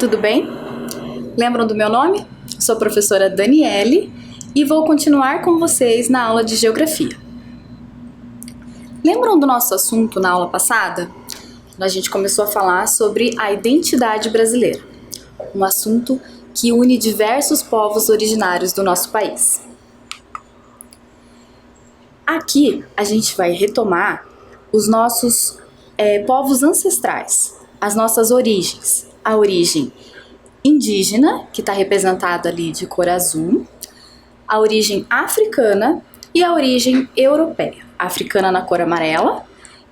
tudo bem? Lembram do meu nome? Sou a professora Daniele e vou continuar com vocês na aula de Geografia. Lembram do nosso assunto na aula passada? A gente começou a falar sobre a identidade brasileira, um assunto que une diversos povos originários do nosso país. Aqui a gente vai retomar os nossos povos ancestrais, as nossas origens. A origem indígena, que está representada ali de cor azul, a origem africana e a origem europeia. A africana na cor amarela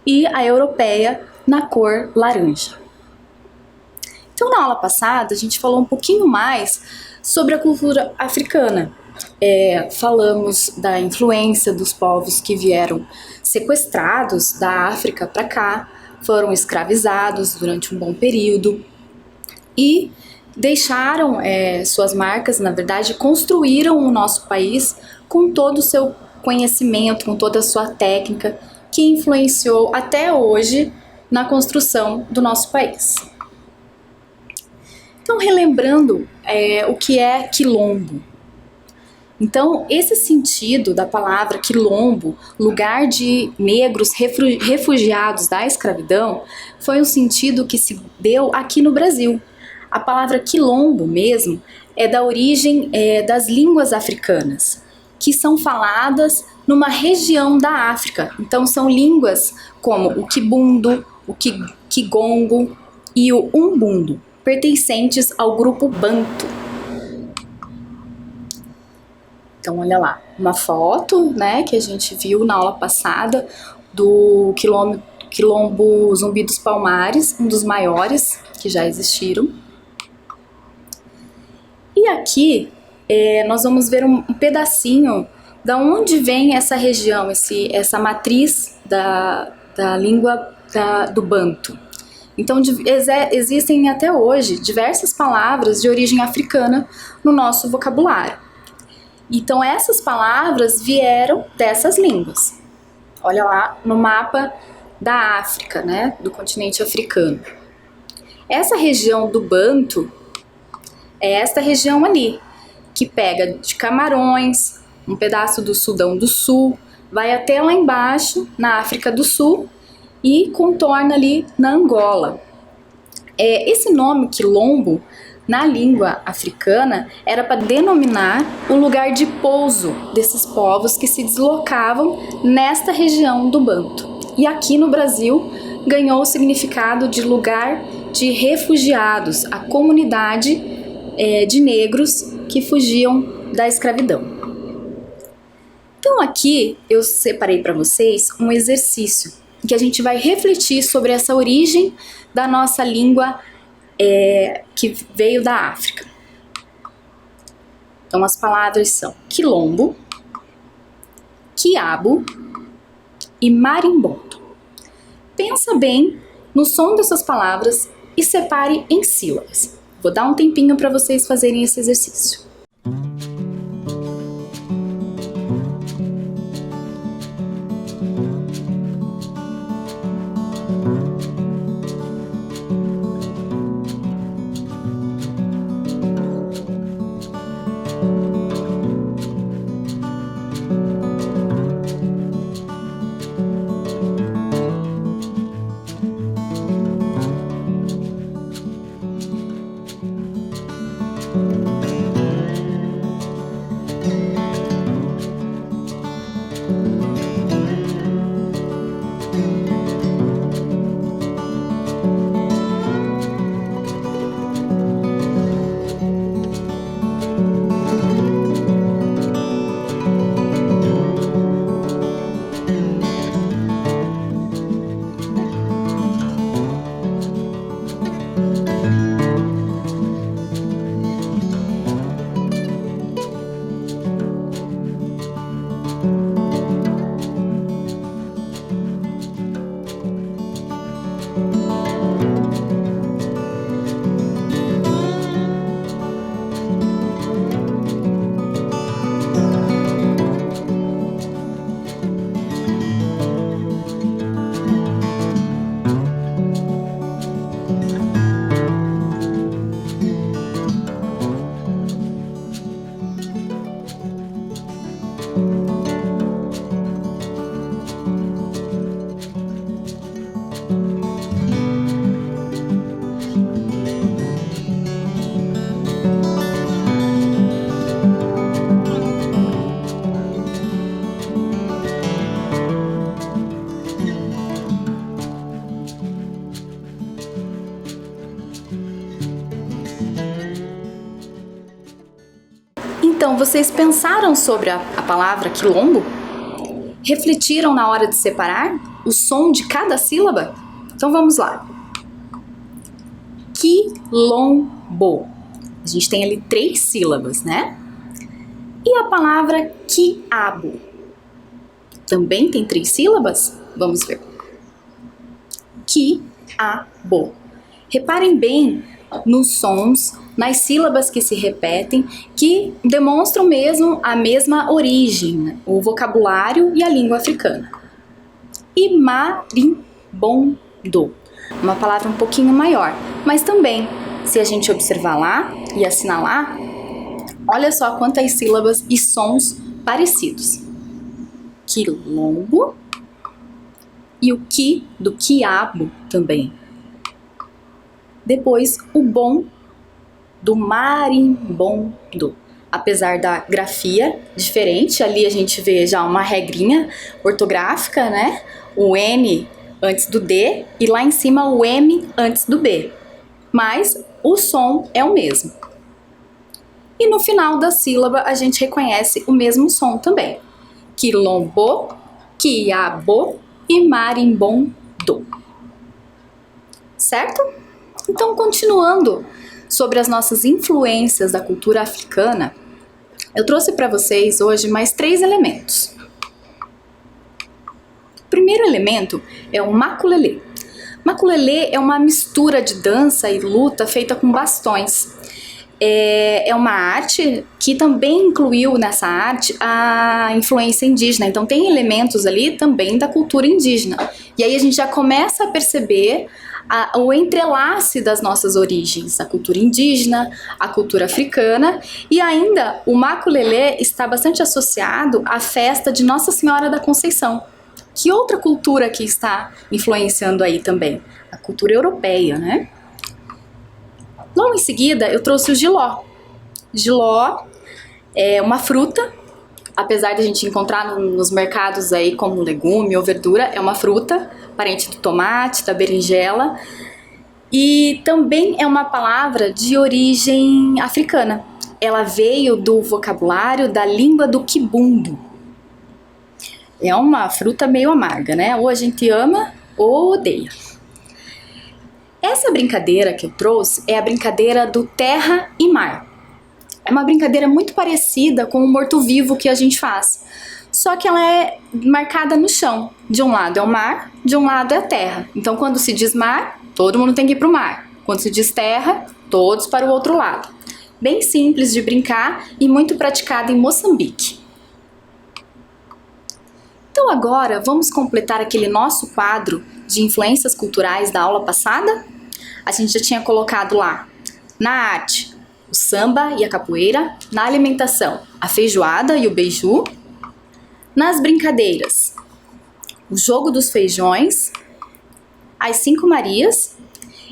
e a europeia na cor laranja. Então, na aula passada, a gente falou um pouquinho mais sobre a cultura africana. Falamos da influência dos povos que vieram sequestrados da África para cá, foram escravizados durante um bom período e deixaram suas marcas, na verdade, construíram o nosso país com todo o seu conhecimento, com toda a sua técnica, que influenciou até hoje na construção do nosso país. Então, relembrando o que é quilombo. Então, esse sentido da palavra quilombo, lugar de negros refugiados da escravidão, foi um sentido que se deu aqui no Brasil. A palavra quilombo mesmo é da origem das línguas africanas, que são faladas numa região da África. Então, são línguas como o quibundo, o kigongo e o umbundo, pertencentes ao grupo banto. Então, olha lá, uma foto, que a gente viu na aula passada do quilombo Zumbi dos Palmares, um dos maiores que já existiram. E aqui nós vamos ver um pedacinho da onde vem essa região, essa matriz da língua do banto. Então, existem até hoje diversas palavras de origem africana no nosso vocabulário. Então, essas palavras vieram dessas línguas. Olha lá no mapa da África, do continente africano. Essa região do Banto é esta região ali, que pega de Camarões, um pedaço do Sudão do Sul, vai até lá embaixo, na África do Sul, e contorna ali na Angola. Esse nome quilombo, na língua africana, era para denominar o lugar de pouso desses povos que se deslocavam nesta região do Banto. E aqui no Brasil ganhou o significado de lugar de refugiados, a comunidade de negros que fugiam da escravidão. Então aqui eu separei para vocês um exercício em que a gente vai refletir sobre essa origem da nossa língua que veio da África. Então as palavras são quilombo, quiabo e marimbondo. Pensa bem no som dessas palavras e separe em sílabas. Vou dar um tempinho para vocês fazerem esse exercício. Então, vocês pensaram sobre a palavra quilombo? Refletiram na hora de separar o som de cada sílaba? Então vamos lá. Quilombo. A gente tem ali 3 sílabas, né? E a palavra quiabo? Também tem 3 sílabas? Vamos ver. Quiabo. Reparem bem nos sons, nas sílabas que se repetem, que demonstram mesmo a mesma origem, o vocabulário e a língua africana. E marimbondo, uma palavra um pouquinho maior, mas também, se a gente observar lá e assinalar, olha só quantas sílabas e sons parecidos. Quilombo e o qui do quiabo também. Depois, o bom do marimbondo. Apesar da grafia diferente, ali a gente vê já uma regrinha ortográfica, né? O N antes do D e lá em cima o M antes do B. Mas o som é o mesmo. E no final da sílaba a gente reconhece o mesmo som também. Quilombo, quiabo e marimbondo. Certo? Então, continuando sobre as nossas influências da cultura africana, eu trouxe para vocês hoje mais 3 elementos. O primeiro elemento é o maculelê. Maculelê é uma mistura de dança e luta feita com bastões. É uma arte que também incluiu nessa arte a influência indígena, então tem elementos ali também da cultura indígena. E aí a gente já começa a perceber o entrelace das nossas origens, a cultura indígena, a cultura africana, e ainda o maculelê está bastante associado à festa de Nossa Senhora da Conceição. Que outra cultura que está influenciando aí também? A cultura europeia, né? Logo em seguida, eu trouxe o jiló. Jiló é uma fruta, apesar de a gente encontrar nos mercados aí como legume ou verdura, é uma fruta, parente do tomate, da berinjela, e também é uma palavra de origem africana. Ela veio do vocabulário da língua do quibundo. É uma fruta meio amarga, né? Ou a gente ama ou odeia. Essa brincadeira que eu trouxe é a brincadeira do terra e mar. É uma brincadeira muito parecida com o morto-vivo que a gente faz. Só que ela é marcada no chão. De um lado é o mar, de um lado é a terra. Então, quando se diz mar, todo mundo tem que ir para o mar. Quando se diz terra, todos para o outro lado. Bem simples de brincar e muito praticada em Moçambique. Então agora vamos completar aquele nosso quadro de influências culturais da aula passada? A gente já tinha colocado lá, na arte, o samba e a capoeira, na alimentação, a feijoada e o beiju, nas brincadeiras, o jogo dos feijões, as 5 Marias,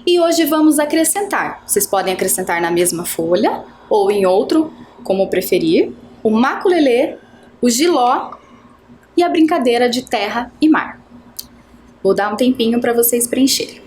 e hoje vamos acrescentar. Vocês podem acrescentar na mesma folha ou em outro, como preferir, o maculelê, o jiló e a brincadeira de terra e mar. Vou dar um tempinho para vocês preencherem.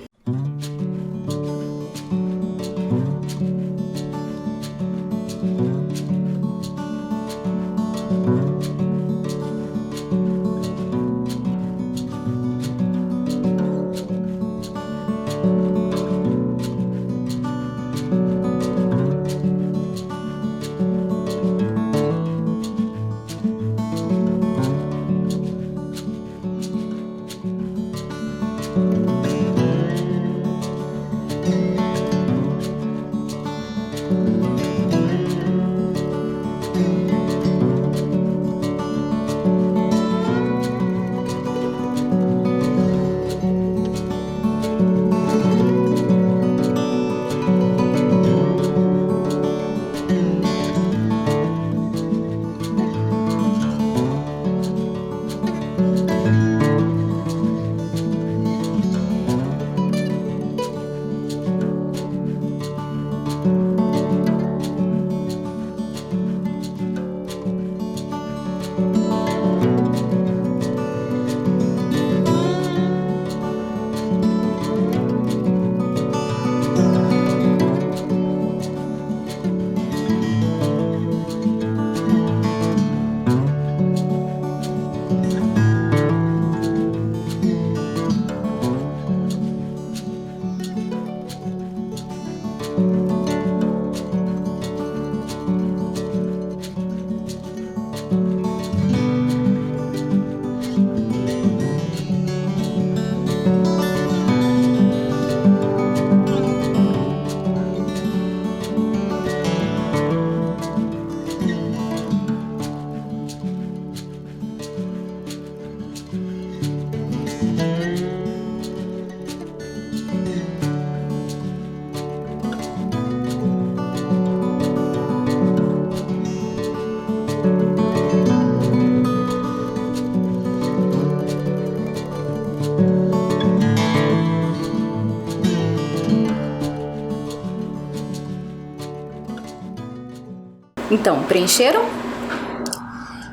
Então, preencheram?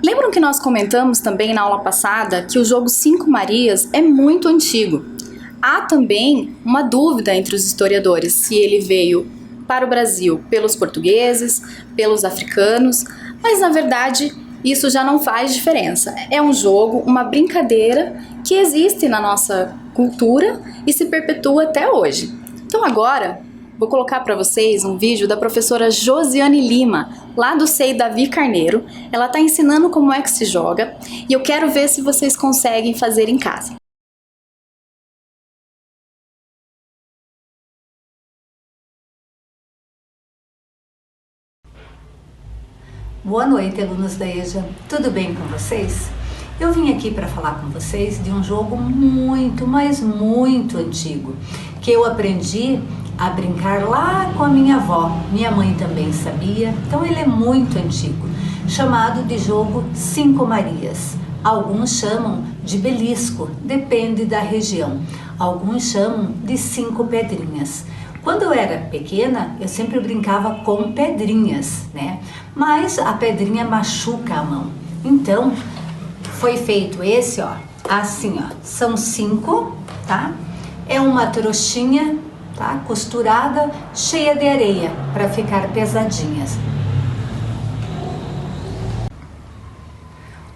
Lembram que nós comentamos também na aula passada que o jogo Cinco Marias é muito antigo? Há também uma dúvida entre os historiadores se ele veio para o Brasil pelos portugueses, pelos africanos, mas na verdade isso já não faz diferença. É um jogo, uma brincadeira que existe na nossa cultura e se perpetua até hoje. Então agora vou colocar para vocês um vídeo da professora Josiane Lima, lá do SEI Davi Carneiro. Ela está ensinando como é que se joga e eu quero ver se vocês conseguem fazer em casa. Boa noite, alunos da EJA. Tudo bem com vocês? Eu vim aqui para falar com vocês de um jogo muito, mas muito antigo, que eu aprendi a brincar lá com a minha avó. Minha mãe também sabia, então ele é muito antigo, chamado de jogo Cinco Marias. Alguns chamam de belisco, depende da região. Alguns chamam de cinco pedrinhas. Quando eu era pequena, eu sempre brincava com pedrinhas, né? Mas a pedrinha machuca a mão. Então, foi feito esse, ó, assim, ó. São 5, tá? É uma trouxinha, tá? Costurada, cheia de areia, para ficar pesadinhas.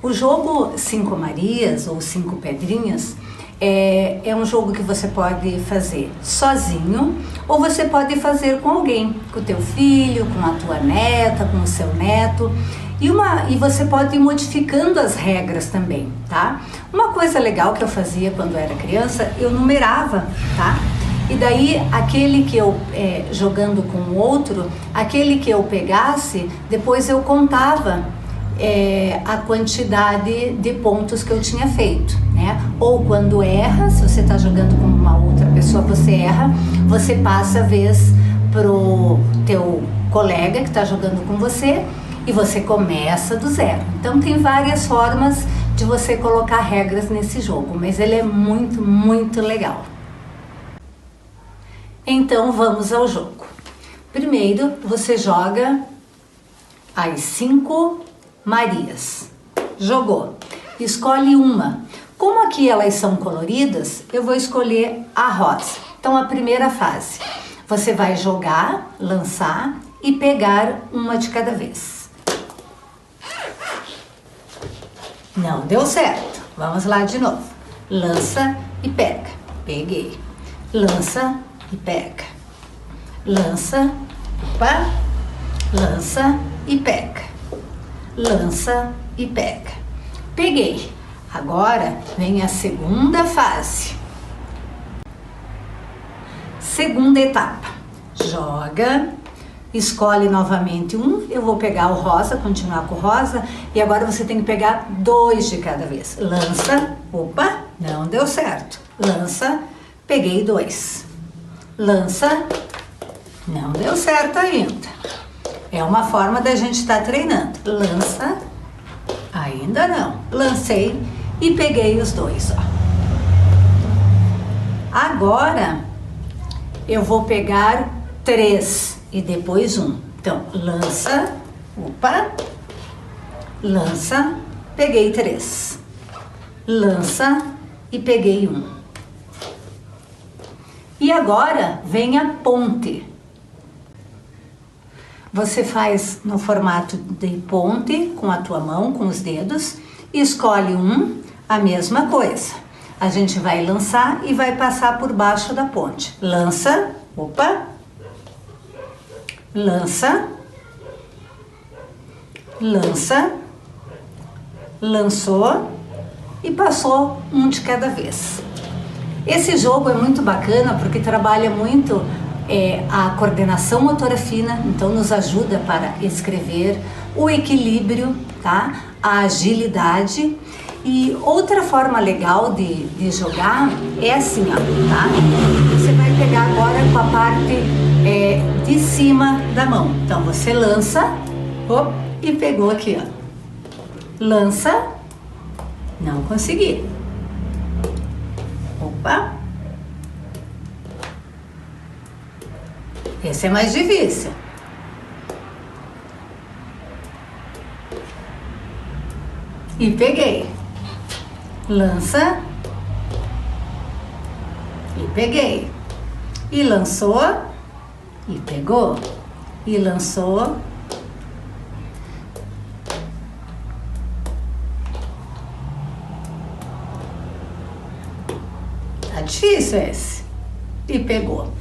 O jogo Cinco Marias ou Cinco Pedrinhas é um jogo que você pode fazer sozinho ou você pode fazer com alguém, com o teu filho, com a tua neta, com o seu neto. E você pode ir modificando as regras também, tá? Uma coisa legal que eu fazia quando era criança, eu numerava, tá? E daí, aquele que eu, jogando com o outro, aquele que eu pegasse, depois eu contava a quantidade de pontos que eu tinha feito, né? Ou quando erra, se você está jogando com uma outra pessoa, você erra, você passa a vez pro teu colega que está jogando com você e você começa do zero. Então tem várias formas de você colocar regras nesse jogo, mas ele é muito, muito legal. Então vamos ao jogo. Primeiro você joga as 5 Marias. Jogou. Escolhe uma. Como aqui elas são coloridas, eu vou escolher a rosa. Então a primeira fase, você vai jogar, lançar e pegar uma de cada vez. Não deu certo. Vamos lá de novo. Lança e pega. Peguei. Lança e pega. Lança, opa, lança e pega. Lança e pega. Peguei. Agora vem a segunda fase. Segunda etapa. Joga, escolhe novamente um. Eu vou pegar o rosa, continuar com o rosa. E agora você tem que pegar 2 de cada vez. Lança, opa, não deu certo. Lança, peguei 2. Lança, não deu certo ainda. É uma forma da gente estar treinando. Lança, ainda não. Lancei e peguei os 2, ó. Agora eu vou pegar 3 e depois 1. Então, lança, opa, lança, peguei 3. Lança e peguei 1. E agora vem a ponte. Você faz no formato de ponte, com a tua mão, com os dedos, escolhe um, a mesma coisa. A gente vai lançar e vai passar por baixo da ponte. Lança, opa, lança, lança, lançou e passou um de cada vez. Esse jogo é muito bacana porque trabalha muito a coordenação motora fina, então nos ajuda para escrever, o equilíbrio, tá? A agilidade. E outra forma legal de jogar é assim, ó, tá? Você vai pegar agora com a parte de cima da mão. Então você lança, op, e pegou aqui, ó. Lança, não consegui. Opa. Esse é mais difícil. e peguei. Lança e peguei. E lançou e pegou. E lançou. Tá difícil esse. E pegou.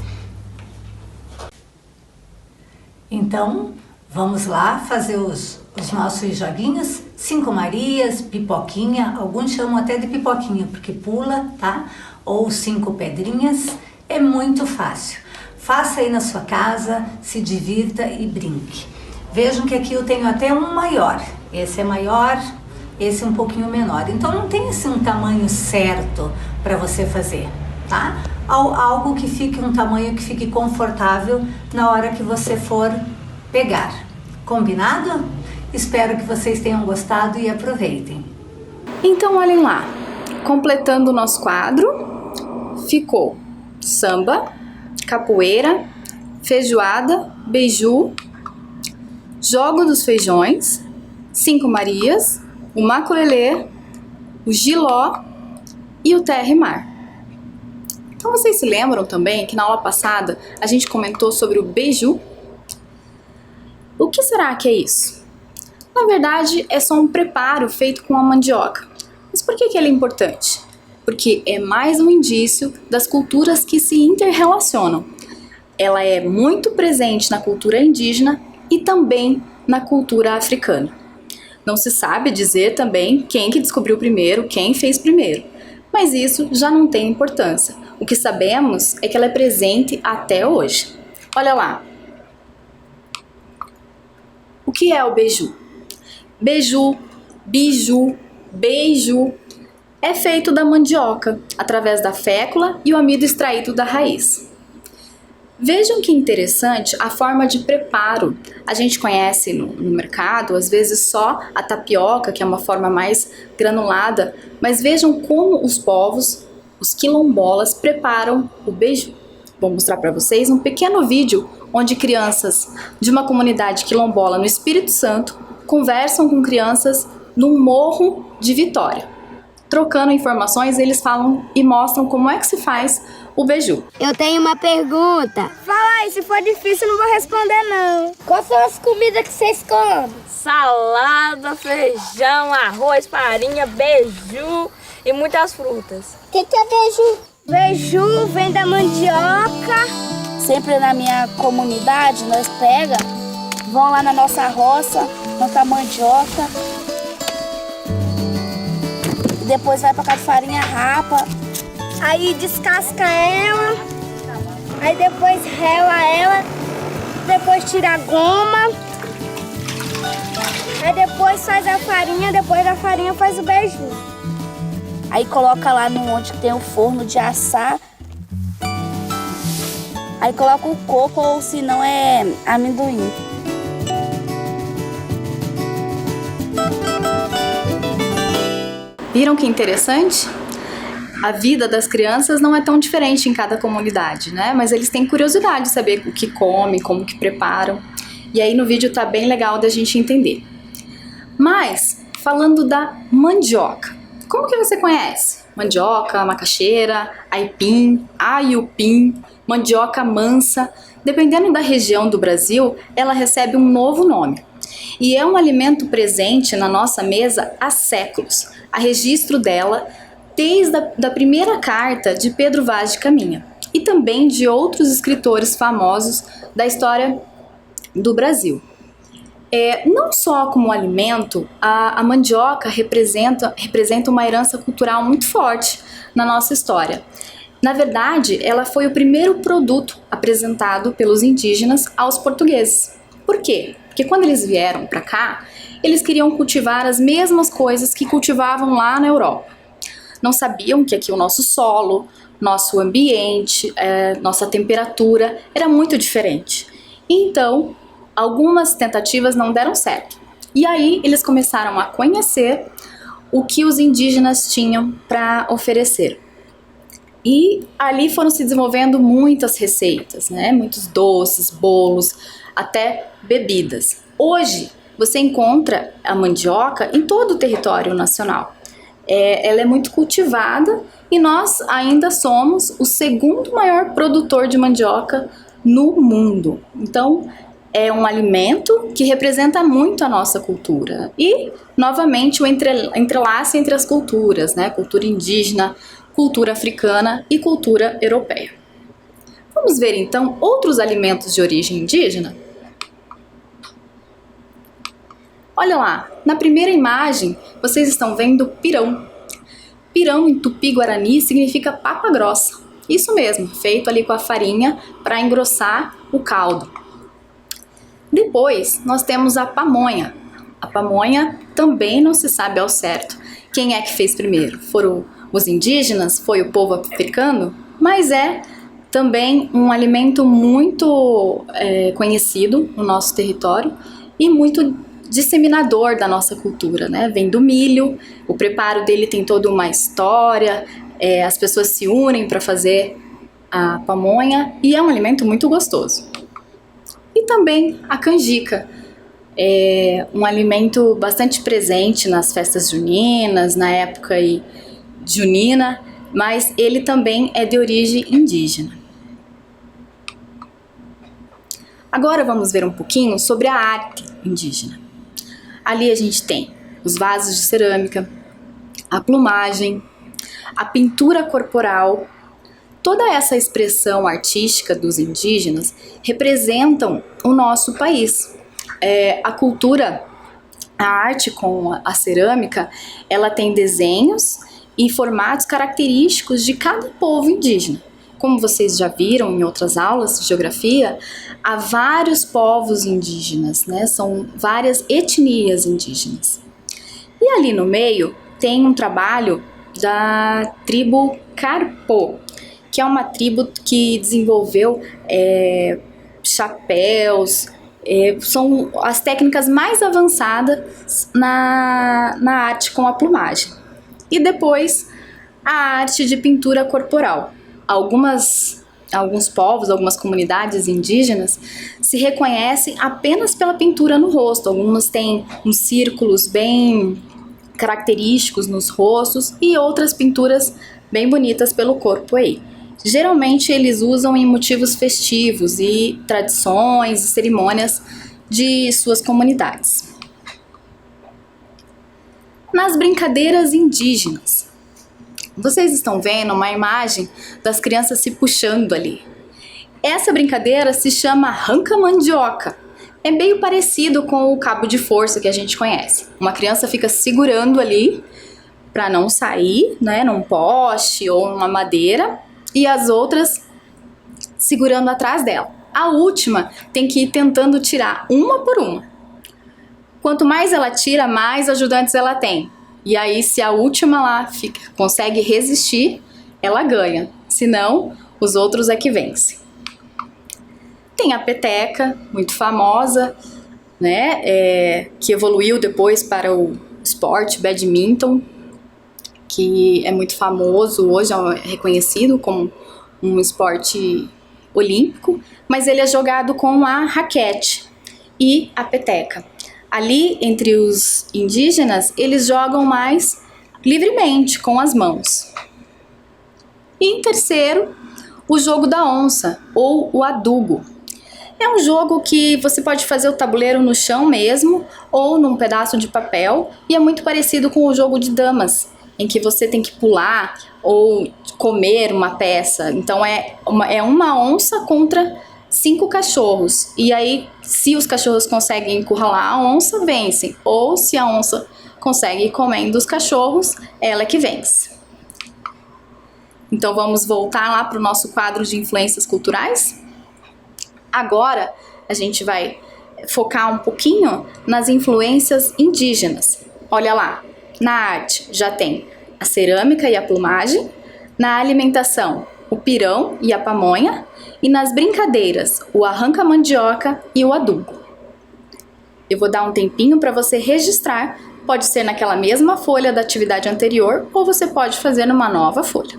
Então, vamos lá fazer os nossos joguinhos. 5 Marias, pipoquinha, alguns chamam até de pipoquinha, porque pula, tá? Ou 5 pedrinhas, é muito fácil. Faça aí na sua casa, se divirta e brinque. Vejam que aqui eu tenho até um maior. Esse é maior, esse é um pouquinho menor. Então não tem assim um tamanho certo para você fazer, tá? Algo que fique um tamanho que fique confortável na hora que você for pegar. Combinado? Espero que vocês tenham gostado e aproveitem. Então olhem lá, completando o nosso quadro, ficou samba, capoeira, feijoada, beiju, jogo dos feijões, 5 Marias, o maculelê, o giló e o terra e mar. Então vocês se lembram também que na aula passada a gente comentou sobre o beiju? O que será que é isso? Na verdade é só um preparo feito com a mandioca. Mas por que ele é importante? Porque é mais um indício das culturas que se interrelacionam. Ela é muito presente na cultura indígena e também na cultura africana. Não se sabe dizer também quem que descobriu primeiro, quem fez primeiro, mas isso já não tem importância. O que sabemos é que ela é presente até hoje. Olha lá. O que é o beiju? Beiju, biju, beiju é feito da mandioca, através da fécula e o amido extraído da raiz. Vejam que interessante a forma de preparo. A gente conhece no mercado, às vezes só a tapioca, que é uma forma mais granulada, mas vejam como os povos, os quilombolas, preparam o beiju. Vou mostrar para vocês um pequeno vídeo onde crianças de uma comunidade quilombola no Espírito Santo conversam com crianças num morro de Vitória. Trocando informações, eles falam e mostram como é que se faz o beiju. Eu tenho uma pergunta. Fala aí, se for difícil eu não vou responder não. Quais são as comidas que vocês comem? Salada, feijão, arroz, farinha, beiju e muitas frutas. O que é beiju? Beiju vem da mandioca. Sempre na minha comunidade, nós vão lá na nossa roça, plantar mandioca. Depois vai pra cá de farinha, rapa. Aí descasca ela, aí depois rela ela, depois tira a goma, aí depois faz a farinha, depois da farinha faz o beiju. Aí coloca lá no onde tem o forno de assar. Aí coloca o coco ou se não é amendoim. Viram que interessante? A vida das crianças não é tão diferente em cada comunidade, né? Mas eles têm curiosidade de saber o que comem, como que preparam. E aí no vídeo tá bem legal da gente entender. Mas, falando da mandioca, como que você conhece? Mandioca, macaxeira, aipim, aiupim, mandioca mansa. Dependendo da região do Brasil, ela recebe um novo nome. E é um alimento presente na nossa mesa há séculos. Há registro dela desde a primeira carta de Pedro Vaz de Caminha e também de outros escritores famosos da história do Brasil. Não só como alimento, a mandioca representa uma herança cultural muito forte na nossa história. Na verdade, ela foi o primeiro produto apresentado pelos indígenas aos portugueses. Por quê? Porque quando eles vieram para cá, eles queriam cultivar as mesmas coisas que cultivavam lá na Europa. Não sabiam que aqui o nosso solo, nosso ambiente, nossa temperatura era muito diferente. Então, algumas tentativas não deram certo. E aí eles começaram a conhecer o que os indígenas tinham para oferecer. E ali foram se desenvolvendo muitas receitas, né? Muitos doces, bolos, até bebidas. Hoje, você encontra a mandioca em todo o território nacional. Ela é muito cultivada e nós ainda somos o segundo maior produtor de mandioca no mundo. Então, é um alimento que representa muito a nossa cultura. E, novamente, o entrelace entre as culturas, né? Cultura indígena, cultura africana e cultura europeia. Vamos ver, então, outros alimentos de origem indígena? Olha lá, na primeira imagem, vocês estão vendo pirão. Pirão em tupi-guarani significa papa grossa. Isso mesmo, feito ali com a farinha para engrossar o caldo. Depois, nós temos a pamonha. A pamonha também não se sabe ao certo quem é que fez primeiro. Foram os indígenas? Foi o povo africano? Mas é também um alimento muito conhecido no nosso território e muito disseminador da nossa cultura, né? Vem do milho, o preparo dele tem toda uma história, as pessoas se unem para fazer a pamonha e é um alimento muito gostoso. E também a canjica, é um alimento bastante presente nas festas juninas, na época junina, mas ele também é de origem indígena. Agora vamos ver um pouquinho sobre a arte indígena. Ali a gente tem os vasos de cerâmica, a plumagem, a pintura corporal. Toda essa expressão artística dos indígenas representam o nosso país. A cultura, a arte com a cerâmica, ela tem desenhos e formatos característicos de cada povo indígena. Como vocês já viram em outras aulas de geografia, há vários povos indígenas, né? São várias etnias indígenas. E ali no meio tem um trabalho da tribo Carpo, que é uma tribo que desenvolveu chapéus, são as técnicas mais avançadas na arte com a plumagem. E depois a arte de pintura corporal. Alguns povos, algumas comunidades indígenas se reconhecem apenas pela pintura no rosto. Algumas têm uns círculos bem característicos nos rostos e outras pinturas bem bonitas pelo corpo aí. Geralmente eles usam em motivos festivos e tradições e cerimônias de suas comunidades. Nas brincadeiras indígenas, vocês estão vendo uma imagem das crianças se puxando ali. Essa brincadeira se chama arranca-mandioca. É meio parecido com o cabo de força que a gente conhece. Uma criança fica segurando ali para não sair, né, num poste ou numa madeira, e as outras segurando atrás dela. A última tem que ir tentando tirar uma por uma. Quanto mais ela tira, mais ajudantes ela tem. E aí, se a última lá consegue resistir, ela ganha. Se não, os outros é que vencem. Tem a peteca, muito famosa, né? Que evoluiu depois para o esporte badminton, que é muito famoso hoje, é reconhecido como um esporte olímpico, mas ele é jogado com a raquete e a peteca. Ali, entre os indígenas, eles jogam mais livremente, com as mãos. E em terceiro, o jogo da onça, ou o adugo. É um jogo que você pode fazer o tabuleiro no chão mesmo, ou num pedaço de papel, e é muito parecido com o jogo de damas, em que você tem que pular ou comer uma peça. Então é uma onça contra 5 cachorros. E aí, se os cachorros conseguem encurralar a onça, vencem. Ou se a onça consegue ir comendo os cachorros, ela é que vence. Então vamos voltar lá para o nosso quadro de influências culturais? Agora a gente vai focar um pouquinho nas influências indígenas. Olha lá, na arte já tem a cerâmica e a plumagem, na alimentação o pirão e a pamonha, e nas brincadeiras o arranca-mandioca e o adugo. Eu vou dar um tempinho para você registrar, pode ser naquela mesma folha da atividade anterior ou você pode fazer numa nova folha.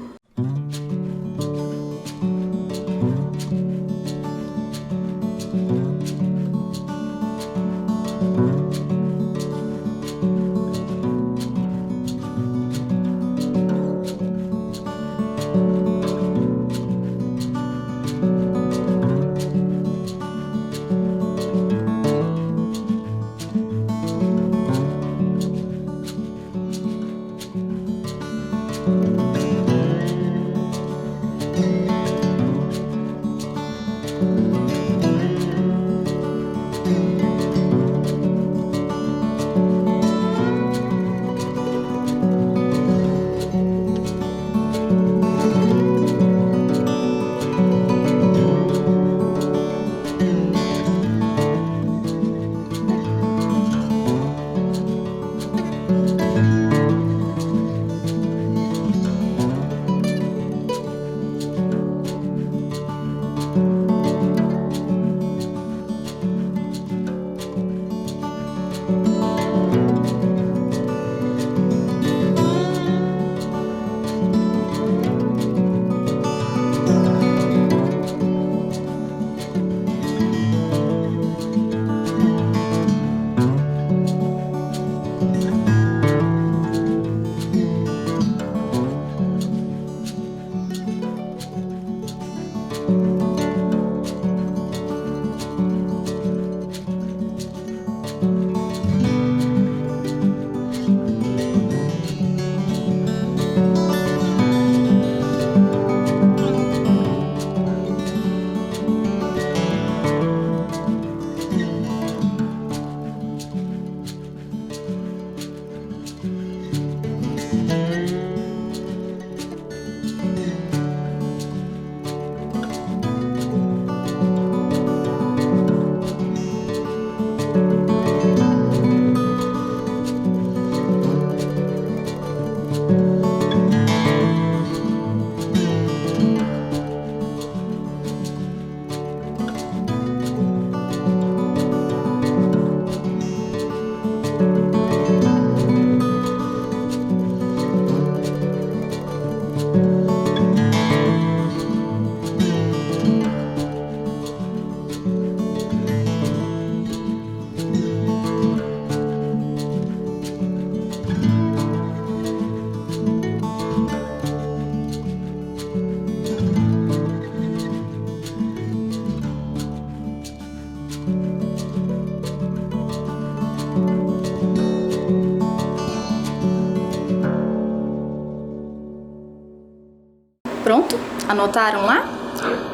Pronto? Anotaram lá?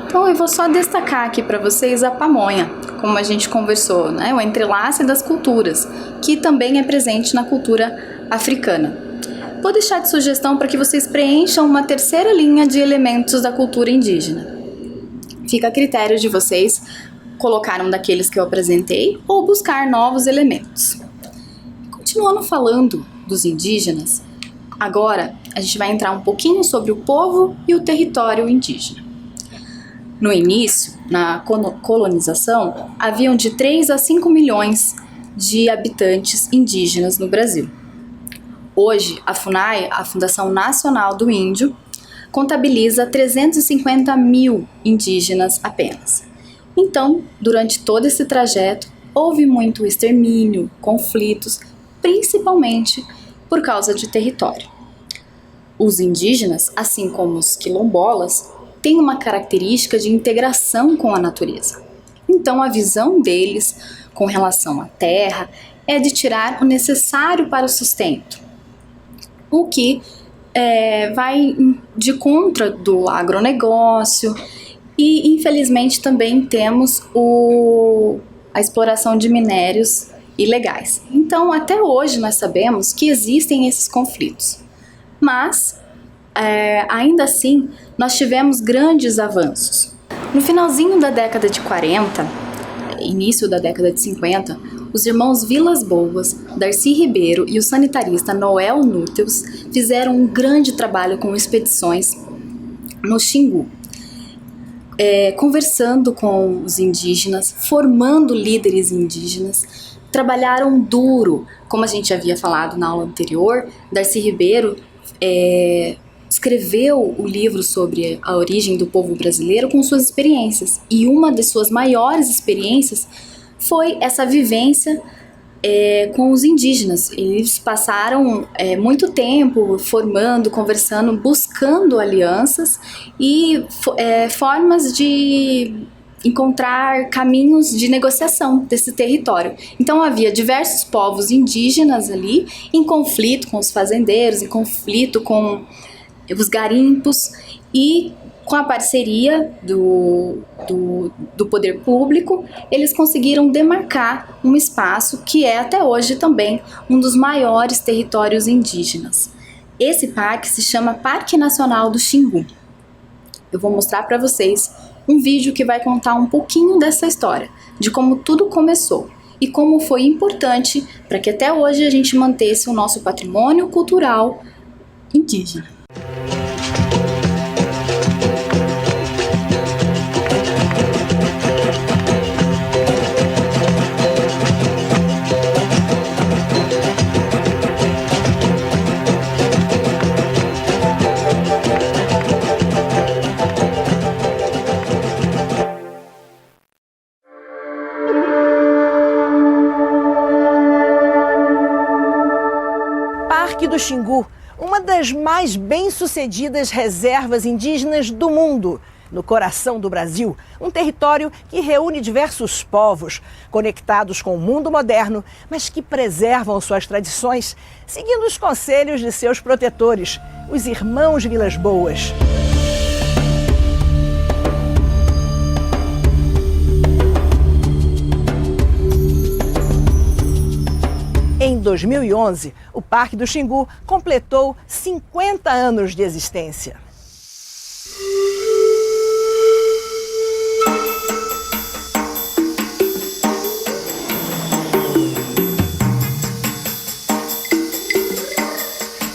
Então eu vou só destacar aqui para vocês a pamonha, como a gente conversou, né? O entrelace das culturas, que também é presente na cultura africana. Vou deixar de sugestão para que vocês preencham uma terceira linha de elementos da cultura indígena. Fica a critério de vocês colocar um daqueles que eu apresentei ou buscar novos elementos. Continuando falando dos indígenas, agora a gente vai entrar um pouquinho sobre o povo e o território indígena. No início, na colonização, haviam de 3 a 5 milhões de habitantes indígenas no Brasil. Hoje, a FUNAI, a Fundação Nacional do Índio, contabiliza 350 mil indígenas apenas. Então, durante todo esse trajeto, houve muito extermínio, conflitos, principalmente por causa de território. Os indígenas, assim como os quilombolas, têm uma característica de integração com a natureza. Então, a visão deles com relação à terra é de tirar o necessário para o sustento, o que vai de contra do agronegócio e, infelizmente, também temos a exploração de minérios ilegais. Então, até hoje nós sabemos que existem esses conflitos, mas ainda assim nós tivemos grandes avanços. No finalzinho da década de 40, início da década de 50, os irmãos Vilas Boas, Darcy Ribeiro e o sanitarista Noel Núteus fizeram um grande trabalho com expedições no Xingu, conversando com os indígenas, formando líderes indígenas. Trabalharam duro, como a gente havia falado na aula anterior. Darcy Ribeiro escreveu o livro sobre a origem do povo brasileiro com suas experiências, e uma de suas maiores experiências foi essa vivência com os indígenas. Eles passaram muito tempo formando, conversando, buscando alianças e formas de encontrar caminhos de negociação desse território. Então havia diversos povos indígenas ali em conflito com os fazendeiros, em conflito com os garimpos, e com a parceria do poder público, eles conseguiram demarcar um espaço que é até hoje também um dos maiores territórios indígenas. Esse parque se chama Parque Nacional do Xingu. Eu vou mostrar para vocês um vídeo que vai contar um pouquinho dessa história, de como tudo começou e como foi importante para que até hoje a gente mantesse o nosso patrimônio cultural indígena. Parque do Xingu, uma das mais bem-sucedidas reservas indígenas do mundo, no coração do Brasil, um território que reúne diversos povos conectados com o mundo moderno, mas que preservam suas tradições, seguindo os conselhos de seus protetores, os irmãos Vilas Boas. Em 2011, o Parque do Xingu completou 50 anos de existência.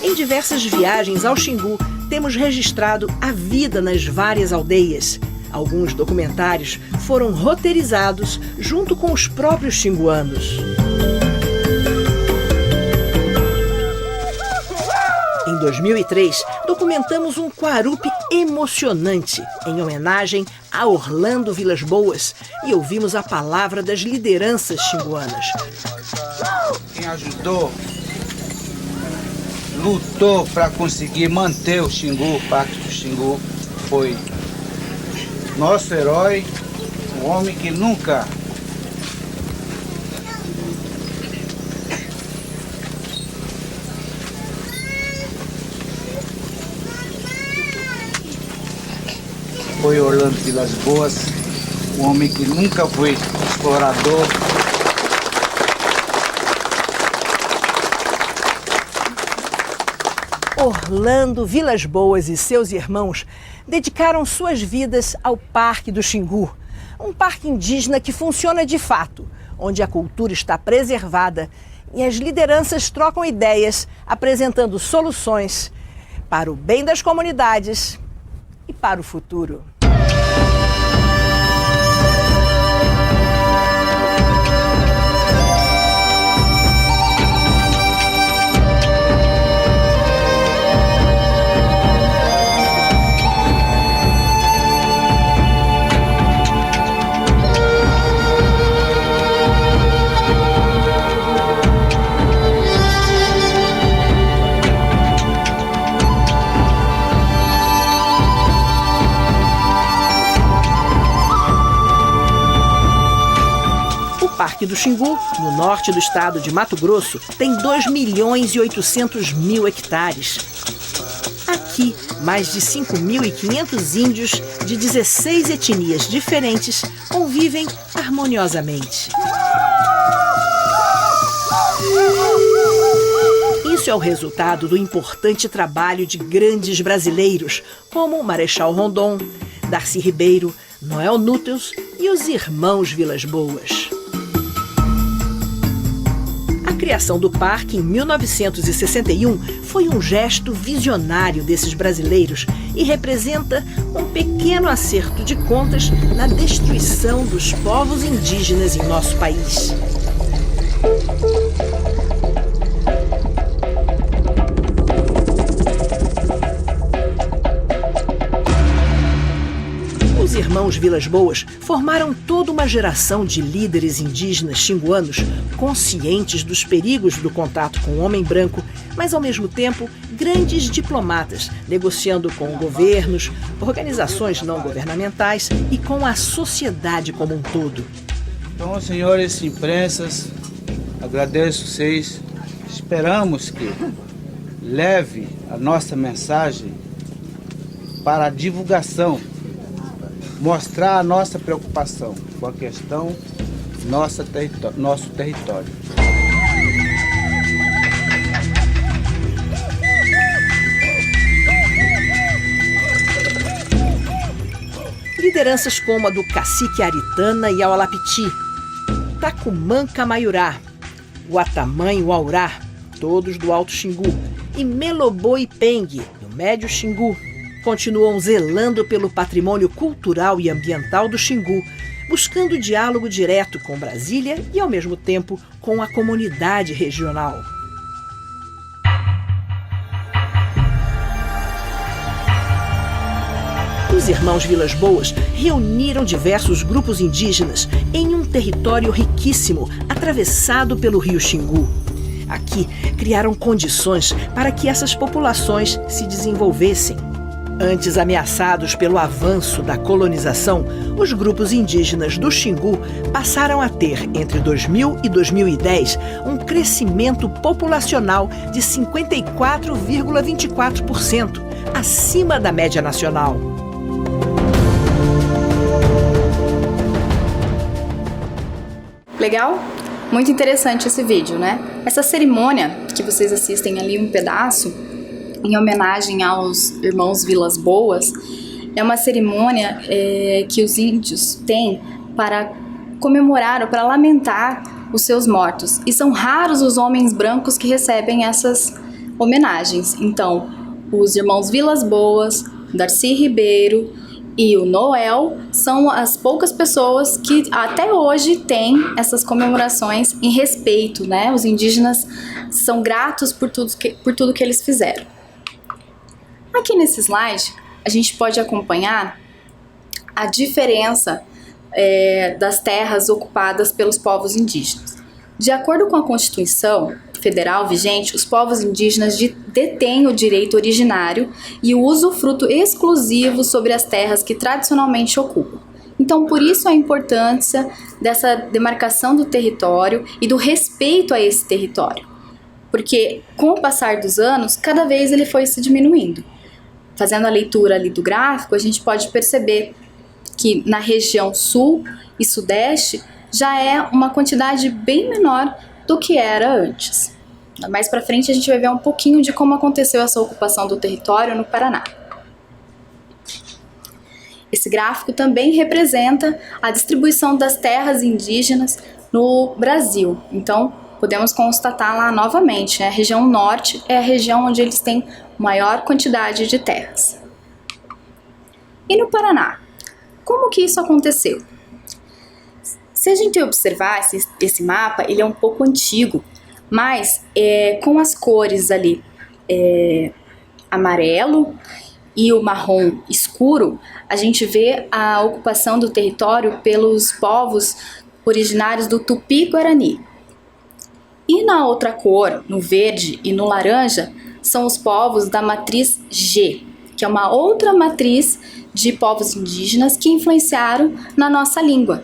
Em diversas viagens ao Xingu, temos registrado a vida nas várias aldeias. Alguns documentários foram roteirizados junto com os próprios xinguanos. Em 2003, documentamos um Quarupi emocionante, em homenagem a Orlando Vilas Boas, e ouvimos a palavra das lideranças xinguanas. Quem ajudou, lutou para conseguir manter o Xingu, o Parque do Xingu, foi nosso herói, um homem que nunca Orlando Vilas Boas, um homem que nunca foi explorador. Orlando Vilas Boas e seus irmãos dedicaram suas vidas ao Parque do Xingu, um parque indígena que funciona de fato, onde a cultura está preservada e as lideranças trocam ideias, apresentando soluções para o bem das comunidades e para o futuro. O Parque do Xingu, no norte do estado de Mato Grosso, tem 2.800.000 hectares. Aqui, mais de 5.500 índios de 16 etnias diferentes convivem harmoniosamente. Isso é o resultado do importante trabalho de grandes brasileiros, como Marechal Rondon, Darcy Ribeiro, Noel Núteus e os irmãos Vilas Boas. A criação do parque em 1961 foi um gesto visionário desses brasileiros e representa um pequeno acerto de contas na destruição dos povos indígenas em nosso país. Os irmãos Vilas Boas formaram toda uma geração de líderes indígenas xinguanos conscientes dos perigos do contato com o homem branco, mas ao mesmo tempo grandes diplomatas, negociando com governos, organizações não governamentais e com a sociedade como um todo. Então, senhores imprensas, agradeço vocês. Esperamos que leve a nossa mensagem para a divulgação, mostrar a nossa preocupação com a questão do nosso território. Lideranças como a do cacique Aritana e Aualapiti, Tacumã Camaiurá, Guatamã e Uaurá, todos do Alto Xingu, e Melobô e Pengue, do Médio Xingu, continuam zelando pelo patrimônio cultural e ambiental do Xingu, buscando diálogo direto com Brasília e, ao mesmo tempo, com a comunidade regional. Os irmãos Vilas Boas reuniram diversos grupos indígenas em um território riquíssimo, atravessado pelo rio Xingu. Aqui, criaram condições para que essas populações se desenvolvessem. Antes ameaçados pelo avanço da colonização, os grupos indígenas do Xingu passaram a ter, entre 2000 e 2010, um crescimento populacional de 54,24%, acima da média nacional. Legal? Muito interessante esse vídeo, né? Essa cerimônia que vocês assistem ali um pedaço, em homenagem aos irmãos Vilas Boas, é uma cerimônia que os índios têm para comemorar ou para lamentar os seus mortos. E são raros os homens brancos que recebem essas homenagens. Então, os irmãos Vilas Boas, Darcy Ribeiro e o Noel são as poucas pessoas que até hoje têm essas comemorações em respeito, né? Os indígenas são gratos por tudo que eles fizeram. Aqui nesse slide, a gente pode acompanhar a diferença das terras ocupadas pelos povos indígenas. De acordo com a Constituição Federal vigente, os povos indígenas detêm o direito originário e o usufruto exclusivo sobre as terras que tradicionalmente ocupam. Então, por isso a importância dessa demarcação do território e do respeito a esse território. Porque, com o passar dos anos, cada vez ele foi se diminuindo. Fazendo a leitura ali do gráfico, a gente pode perceber que na região sul e sudeste já é uma quantidade bem menor do que era antes. Mais para frente a gente vai ver um pouquinho de como aconteceu essa ocupação do território no Paraná. Esse gráfico também representa a distribuição das terras indígenas no Brasil. Então, podemos constatar lá novamente, né? A região norte é a região onde eles têm maior quantidade de terras. E no Paraná? Como que isso aconteceu? Se a gente observar esse mapa, ele é um pouco antigo, mas com as cores ali amarelo e o marrom escuro, a gente vê a ocupação do território pelos povos originários do Tupi-Guarani. E na outra cor, no verde e no laranja, são os povos da matriz G, que é uma outra matriz de povos indígenas que influenciaram na nossa língua.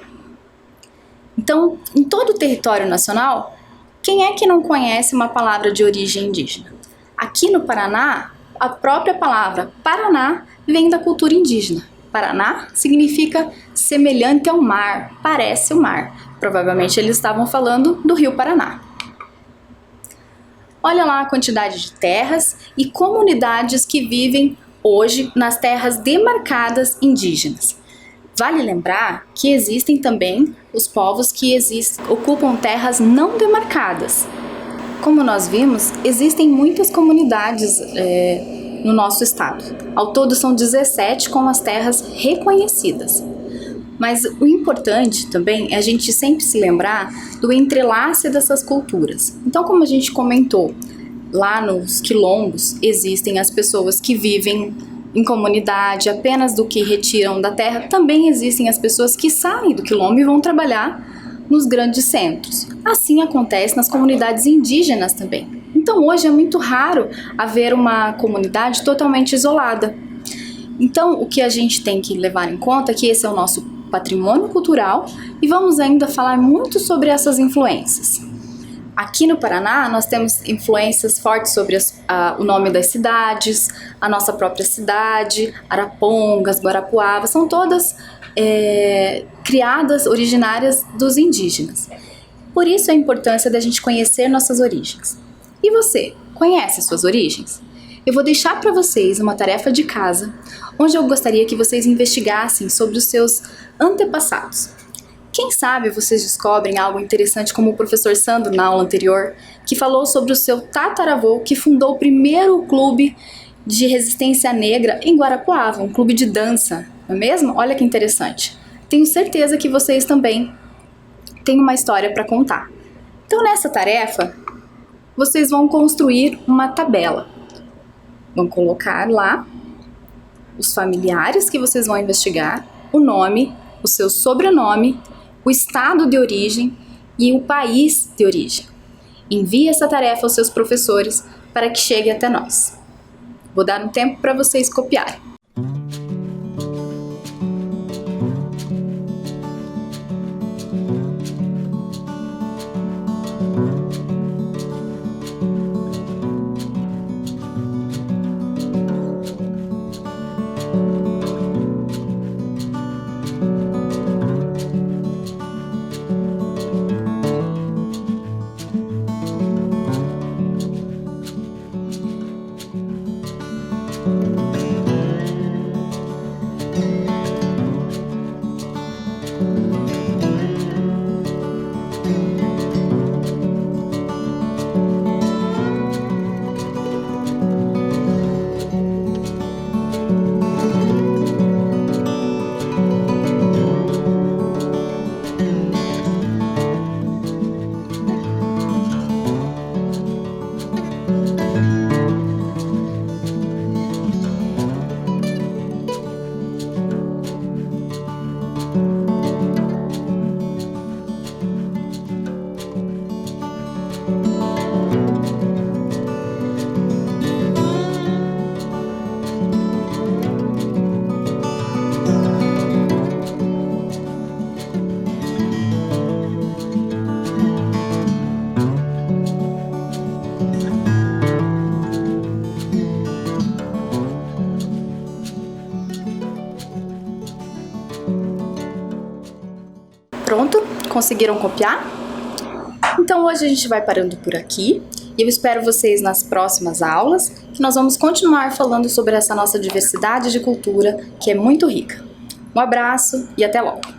Então, em todo o território nacional, quem é que não conhece uma palavra de origem indígena? Aqui no Paraná, a própria palavra Paraná vem da cultura indígena. Paraná significa semelhante ao mar, parece o mar. Provavelmente eles estavam falando do Rio Paraná. Olha lá a quantidade de terras e comunidades que vivem hoje nas terras demarcadas indígenas. Vale lembrar que existem também os povos que ocupam terras não demarcadas. Como nós vimos, existem muitas comunidades no nosso estado. Ao todo são 17 com as terras reconhecidas. Mas o importante também é a gente sempre se lembrar do entrelace dessas culturas. Então, como a gente comentou, lá nos quilombos existem as pessoas que vivem em comunidade apenas do que retiram da terra. Também existem as pessoas que saem do quilombo e vão trabalhar nos grandes centros. Assim acontece nas comunidades indígenas também. Então hoje é muito raro haver uma comunidade totalmente isolada. Então o que a gente tem que levar em conta é que esse é o nosso patrimônio cultural e vamos ainda falar muito sobre essas influências. Aqui no Paraná nós temos influências fortes sobre o nome das cidades, a nossa própria cidade, Arapongas, Guarapuava, são todas criadas, originárias dos indígenas. Por isso a importância da gente conhecer nossas origens. E você, conhece suas origens? Eu vou deixar para vocês uma tarefa de casa, onde eu gostaria que vocês investigassem sobre os seus antepassados. Quem sabe vocês descobrem algo interessante como o professor Sandro na aula anterior, que falou sobre o seu tataravô que fundou o primeiro clube de resistência negra em Guarapuava, um clube de dança, não é mesmo? Olha que interessante. Tenho certeza que vocês também têm uma história para contar. Então nessa tarefa, vocês vão construir uma tabela. Vão colocar lá os familiares que vocês vão investigar, o nome, o seu sobrenome, o estado de origem e o país de origem. Envie essa tarefa aos seus professores para que chegue até nós. Vou dar um tempo para vocês copiarem. conseguiram copiar? Então hoje a gente vai parando por aqui e eu espero vocês nas próximas aulas, que nós vamos continuar falando sobre essa nossa diversidade de cultura, que é muito rica. Um abraço e até logo!